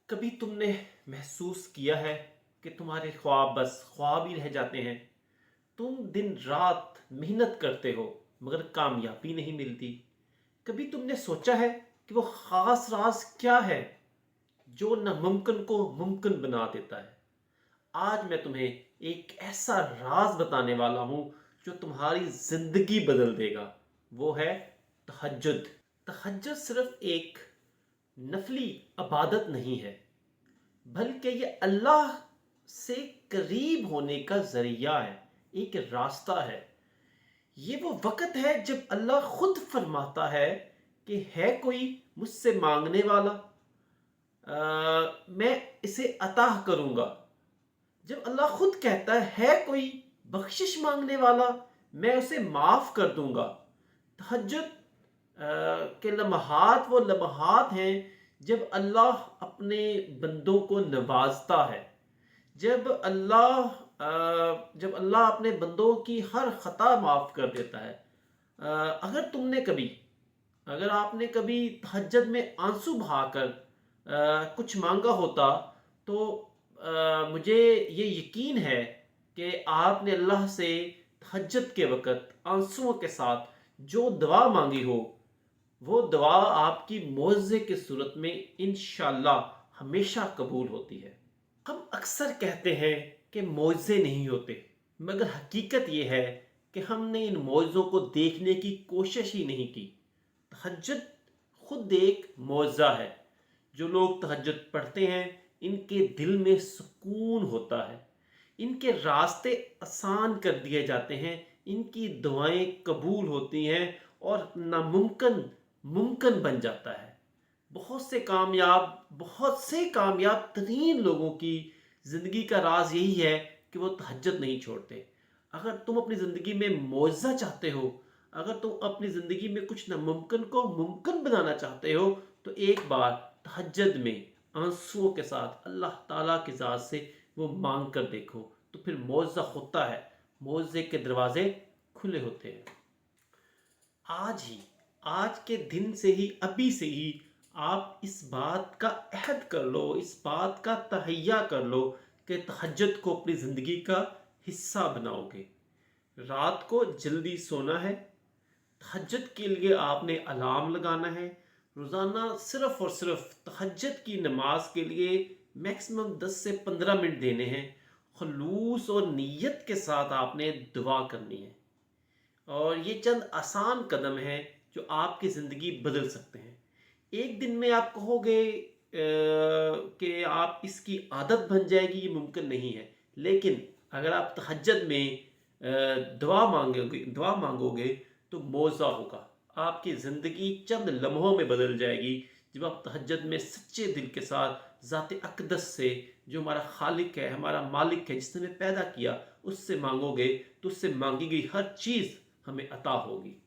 کبھی تم نے محسوس کیا ہے کہ تمہارے خواب بس خواب ہی رہ جاتے ہیں؟ تم دن رات محنت کرتے ہو مگر کامیابی نہیں ملتی۔ کبھی تم نے سوچا ہے کہ وہ خاص راز کیا ہے جو ناممکن کو ممکن بنا دیتا ہے؟ آج میں تمہیں ایک ایسا راز بتانے والا ہوں جو تمہاری زندگی بدل دے گا۔ وہ ہے تہجد۔ تہجد صرف ایک نفلی عبادت نہیں ہے، بلکہ یہ اللہ سے قریب ہونے کا ذریعہ ہے، ایک راستہ ہے۔ یہ وہ وقت ہے جب اللہ خود فرماتا ہے کہ ہے کوئی مجھ سے مانگنے والا، میں اسے عطا کروں گا۔ جب اللہ خود کہتا ہے کوئی بخشش مانگنے والا، میں اسے معاف کر دوں گا۔ تہجد کے لمحات وہ لمحات ہیں جب اللہ اپنے بندوں کو نوازتا ہے، جب اللہ اپنے بندوں کی ہر خطا معاف کر دیتا ہے۔ اگر آپ نے کبھی تہجد میں آنسو بہا کر کچھ مانگا ہوتا تو مجھے یہ یقین ہے کہ آپ نے اللہ سے تہجد کے وقت آنسوؤں کے ساتھ جو دعا مانگی ہو، وہ دعا آپ کی معجزے کی صورت میں انشاءاللہ ہمیشہ قبول ہوتی ہے۔ ہم اکثر کہتے ہیں کہ معجزے نہیں ہوتے، مگر حقیقت یہ ہے کہ ہم نے ان معجزوں کو دیکھنے کی کوشش ہی نہیں کی۔ تہجد خود ایک معجزہ ہے۔ جو لوگ تہجد پڑھتے ہیں ان کے دل میں سکون ہوتا ہے، ان کے راستے آسان کر دیے جاتے ہیں، ان کی دعائیں قبول ہوتی ہیں اور ناممکن ممکن بن جاتا ہے۔ بہت سے کامیاب ترین لوگوں کی زندگی کا راز یہی ہے کہ وہ تہجد نہیں چھوڑتے۔ اگر تم اپنی زندگی میں معجزہ چاہتے ہو، اگر تم اپنی زندگی میں کچھ ناممکن کو ممکن بنانا چاہتے ہو، تو ایک بار تہجد میں آنسوؤں کے ساتھ اللہ تعالیٰ کی ذات سے وہ مانگ کر دیکھو، تو پھر معجزہ ہوتا ہے، معجزے کے دروازے کھلے ہوتے ہیں۔ آج کے دن سے ہی، ابھی سے ہی آپ اس بات کا عہد کر لو، اس بات کا تہیہ کر لو کہ تہجد کو اپنی زندگی کا حصہ بناؤ گے۔ رات کو جلدی سونا ہے، تہجد کے لیے آپ نے الارم لگانا ہے، روزانہ صرف اور صرف تہجد کی نماز کے لیے میکسیمم 10 سے 15 منٹ دینے ہیں۔ خلوص اور نیت کے ساتھ آپ نے دعا کرنی ہے، اور یہ چند آسان قدم ہیں جو آپ کی زندگی بدل سکتے ہیں۔ ایک دن میں آپ کہو گے کہ آپ اس کی عادت بن جائے گی، یہ ممکن نہیں ہے، لیکن اگر آپ تہجد میں دعا مانگو گے تو معجزہ ہوگا۔ آپ کی زندگی چند لمحوں میں بدل جائے گی جب آپ تہجد میں سچے دل کے ساتھ ذات اقدس سے، جو ہمارا خالق ہے، ہمارا مالک ہے، جس نے ہمیں پیدا کیا، اس سے مانگو گے تو اس سے مانگی گئی ہر چیز ہمیں عطا ہوگی۔